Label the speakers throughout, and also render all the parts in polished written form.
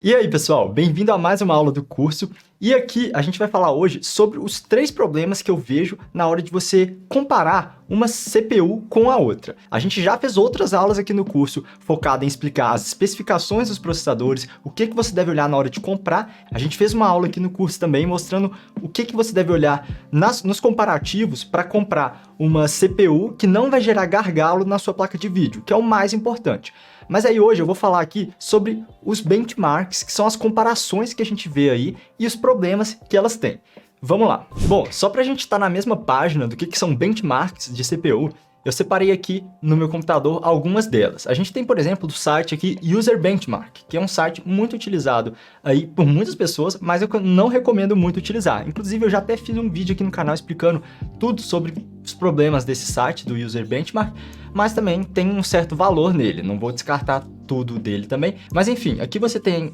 Speaker 1: E aí, pessoal, bem-vindo a mais uma aula do curso. E aqui a gente vai falar hoje sobre os 3 problemas que eu vejo na hora de você comparar uma CPU com a outra. A gente já fez outras aulas aqui no curso focada em explicar as especificações dos processadores, o que você deve olhar na hora de comprar. A gente fez uma aula aqui no curso também mostrando o que você deve olhar nos comparativos para comprar uma CPU que não vai gerar gargalo na sua placa de vídeo, que é o mais importante. Mas aí hoje eu vou falar aqui sobre os benchmarks, que são as comparações que a gente vê aí e os problemas que elas têm. Vamos lá. Bom, só para a gente estar na mesma página do que são benchmarks de CPU, eu separei aqui no meu computador algumas delas. A gente tem, por exemplo, o site aqui User Benchmark, que é um site muito utilizado aí por muitas pessoas, mas eu não recomendo muito utilizar. Inclusive, eu já até fiz um vídeo aqui no canal explicando tudo sobre os problemas desse site do User Benchmark, mas também tem um certo valor nele, não vou descartar tudo dele também. Mas enfim, aqui você tem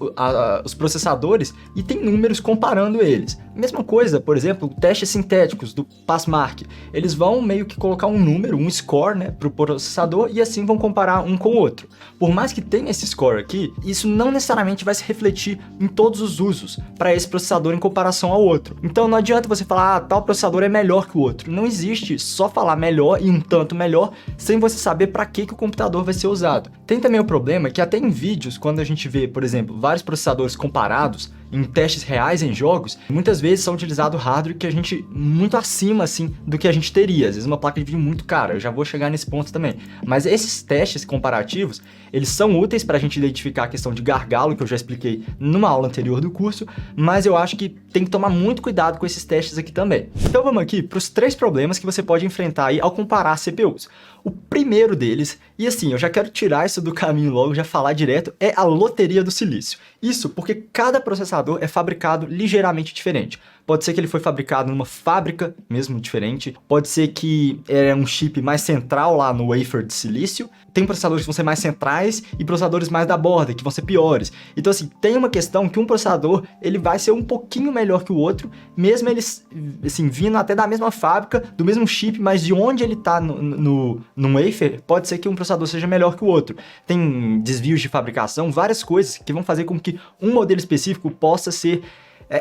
Speaker 1: os processadores e tem números comparando eles. Mesma coisa, por exemplo, testes sintéticos do Passmark. Eles vão meio que colocar um número, um score, né, para o processador e assim vão comparar um com o outro. Por mais que tenha esse score aqui, isso não necessariamente vai se refletir em todos os usos para esse processador em comparação ao outro. Então não adianta você falar, tal processador é melhor que o outro. Não existe só falar melhor e um tanto melhor sem você saber para que o computador vai ser usado. Tem também o problema que até em vídeos, quando a gente vê, por exemplo, vários processadores comparados em testes reais em jogos, muitas vezes são utilizados hardware que a gente muito acima assim do que a gente teria, às vezes uma placa de vídeo muito cara, eu já vou chegar nesse ponto também. Mas esses testes comparativos, eles são úteis para a gente identificar a questão de gargalo, que eu já expliquei numa aula anterior do curso, mas eu acho que tem que tomar muito cuidado com esses testes aqui também. Então vamos aqui para os 3 problemas que você pode enfrentar aí ao comparar CPUs. O primeiro deles, e assim, eu já quero tirar isso do caminho logo, já falar direto, é a loteria do silício. Isso porque cada processador é fabricado ligeiramente diferente. Pode ser que ele foi fabricado numa fábrica mesmo diferente, pode ser que é um chip mais central lá no wafer de silício, tem processadores que vão ser mais centrais e processadores mais da borda, que vão ser piores. Então assim, tem uma questão que um processador, ele vai ser um pouquinho melhor que o outro, mesmo eles, assim, vindo até da mesma fábrica, do mesmo chip, mas de onde ele está no wafer, pode ser que um processador seja melhor que o outro. Tem desvios de fabricação, várias coisas que vão fazer com que um modelo específico possa ser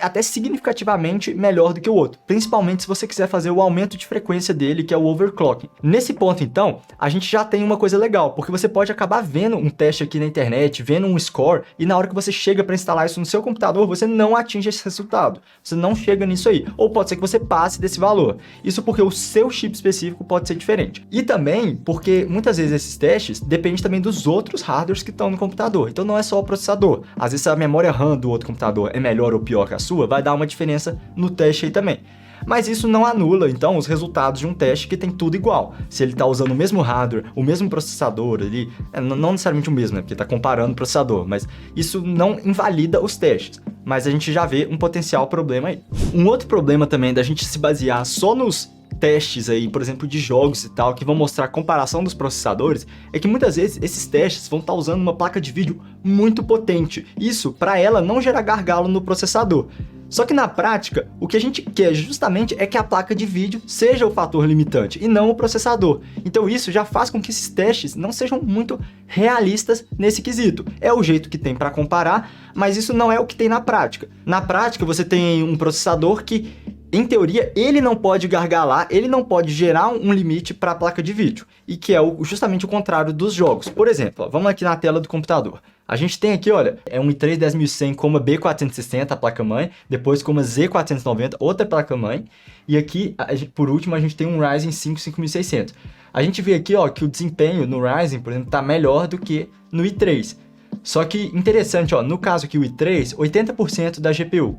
Speaker 1: até significativamente melhor do que o outro, principalmente se você quiser fazer o aumento de frequência dele, que é o overclocking. Nesse ponto, então, a gente já tem uma coisa legal, porque você pode acabar vendo um teste aqui na internet, vendo um score, e na hora que você chega para instalar isso no seu computador, você não atinge esse resultado, você não chega nisso aí, ou pode ser que você passe desse valor. Isso porque o seu chip específico pode ser diferente. E também porque muitas vezes esses testes dependem também dos outros hardwares que estão no computador, então não é só o processador. Às vezes a memória RAM do outro computador é melhor ou pior que a sua, vai dar uma diferença no teste aí também. Mas isso não anula, então, os resultados de um teste que tem tudo igual. Se ele está usando o mesmo hardware, o mesmo processador ali, não necessariamente o mesmo, né, porque está comparando o processador, mas isso não invalida os testes. Mas a gente já vê um potencial problema aí. Um outro problema também da gente se basear só nos testes aí, por exemplo, de jogos e tal, que vão mostrar a comparação dos processadores, é que muitas vezes esses testes vão estar usando uma placa de vídeo muito potente. Isso, para ela, não gerar gargalo no processador. Só que na prática, o que a gente quer justamente é que a placa de vídeo seja o fator limitante e não o processador. Então isso já faz com que esses testes não sejam muito realistas nesse quesito. É o jeito que tem para comparar, mas isso não é o que tem na prática. Na prática, você tem um processador que, em teoria, ele não pode gargalar, ele não pode gerar um limite para a placa de vídeo, e que é justamente o contrário dos jogos. Por exemplo, ó, vamos aqui na tela do computador. A gente tem aqui, olha, é um i3 10100 com uma B460, a placa-mãe, depois com uma Z490, outra placa-mãe, e aqui, por último, a gente tem um Ryzen 5 5600. A gente vê aqui, ó, que o desempenho no Ryzen, por exemplo, está melhor do que no i3. Só que, interessante, ó, no caso aqui o i3, 80% da GPU.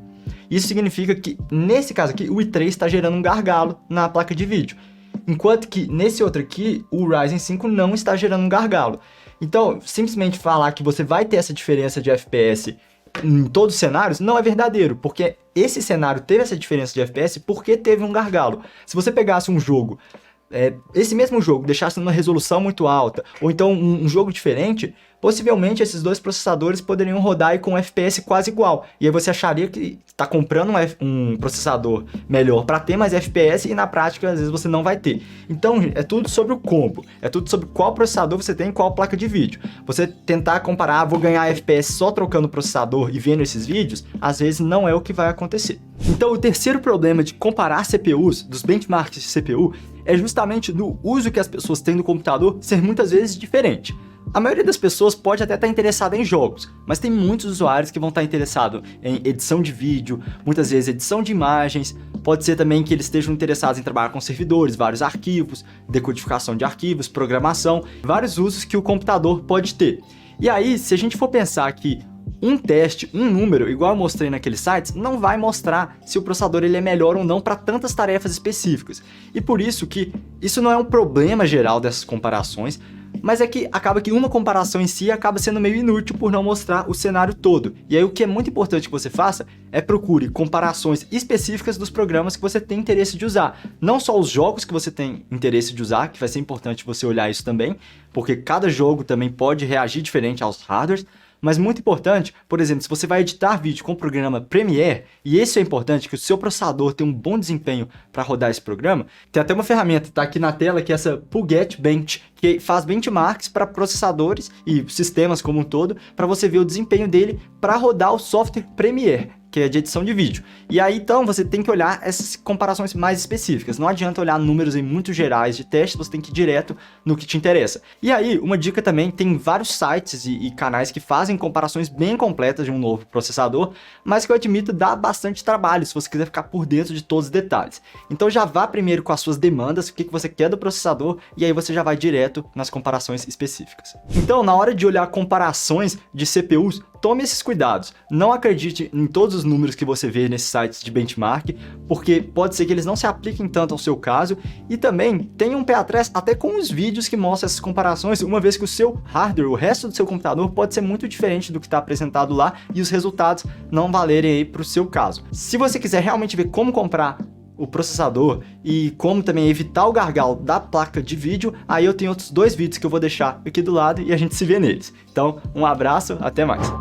Speaker 1: Isso significa que, nesse caso aqui, o i3 está gerando um gargalo na placa de vídeo. Enquanto que, nesse outro aqui, o Ryzen 5 não está gerando um gargalo. Então, simplesmente falar que você vai ter essa diferença de FPS em todos os cenários não é verdadeiro, porque esse cenário teve essa diferença de FPS porque teve um gargalo. Se você pegasse um jogo esse mesmo jogo deixasse numa resolução muito alta, ou então um jogo diferente, possivelmente esses dois processadores poderiam rodar aí com um FPS quase igual. E aí você acharia que está comprando um processador melhor para ter mais FPS e na prática às vezes você não vai ter. Então é tudo sobre o combo, é tudo sobre qual processador você tem e qual placa de vídeo. Você tentar comparar, vou ganhar FPS só trocando o processador e vendo esses vídeos, às vezes não é o que vai acontecer. Então o terceiro problema de comparar CPUs, dos benchmarks de CPU, é justamente do uso que as pessoas têm do computador ser muitas vezes diferente. A maioria das pessoas pode até estar interessada em jogos, mas tem muitos usuários que vão estar interessados em edição de vídeo, muitas vezes edição de imagens, pode ser também que eles estejam interessados em trabalhar com servidores, vários arquivos, decodificação de arquivos, programação, vários usos que o computador pode ter. E aí, se a gente for pensar que um teste, um número, igual eu mostrei naqueles sites, não vai mostrar se o processador ele é melhor ou não para tantas tarefas específicas. E por isso que isso não é um problema geral dessas comparações, mas é que acaba que uma comparação em si acaba sendo meio inútil por não mostrar o cenário todo. E aí o que é muito importante que você faça é procure comparações específicas dos programas que você tem interesse de usar. Não só os jogos que você tem interesse de usar, que vai ser importante você olhar isso também, porque cada jogo também pode reagir diferente aos hardwares, mas muito importante, por exemplo, se você vai editar vídeo com o programa Premiere, e isso é importante, que o seu processador tenha um bom desempenho para rodar esse programa, tem até uma ferramenta, tá aqui na tela, que é essa Puget Bench, que faz benchmarks para processadores e sistemas como um todo, para você ver o desempenho dele para rodar o software Premiere, que é de edição de vídeo. E aí, então, você tem que olhar essas comparações mais específicas. Não adianta olhar números em muito gerais de teste, você tem que ir direto no que te interessa. E aí, uma dica também, tem vários sites e canais que fazem comparações bem completas de um novo processador, mas que eu admito dá bastante trabalho se você quiser ficar por dentro de todos os detalhes. Então já vá primeiro com as suas demandas, o que você quer do processador, e aí você já vai direto nas comparações específicas. Então, na hora de olhar comparações de CPUs, tome esses cuidados. Não acredite em todos os números que você vê nesses sites de benchmark, porque pode ser que eles não se apliquem tanto ao seu caso, e também tenha um pé atrás até com os vídeos que mostram essas comparações, uma vez que o seu hardware, o resto do seu computador, pode ser muito diferente do que está apresentado lá e os resultados não valerem aí para o seu caso. Se você quiser realmente ver como comprar o processador e como também evitar o gargalo da placa de vídeo, aí eu tenho outros 2 vídeos que eu vou deixar aqui do lado e a gente se vê neles. Então, um abraço, até mais!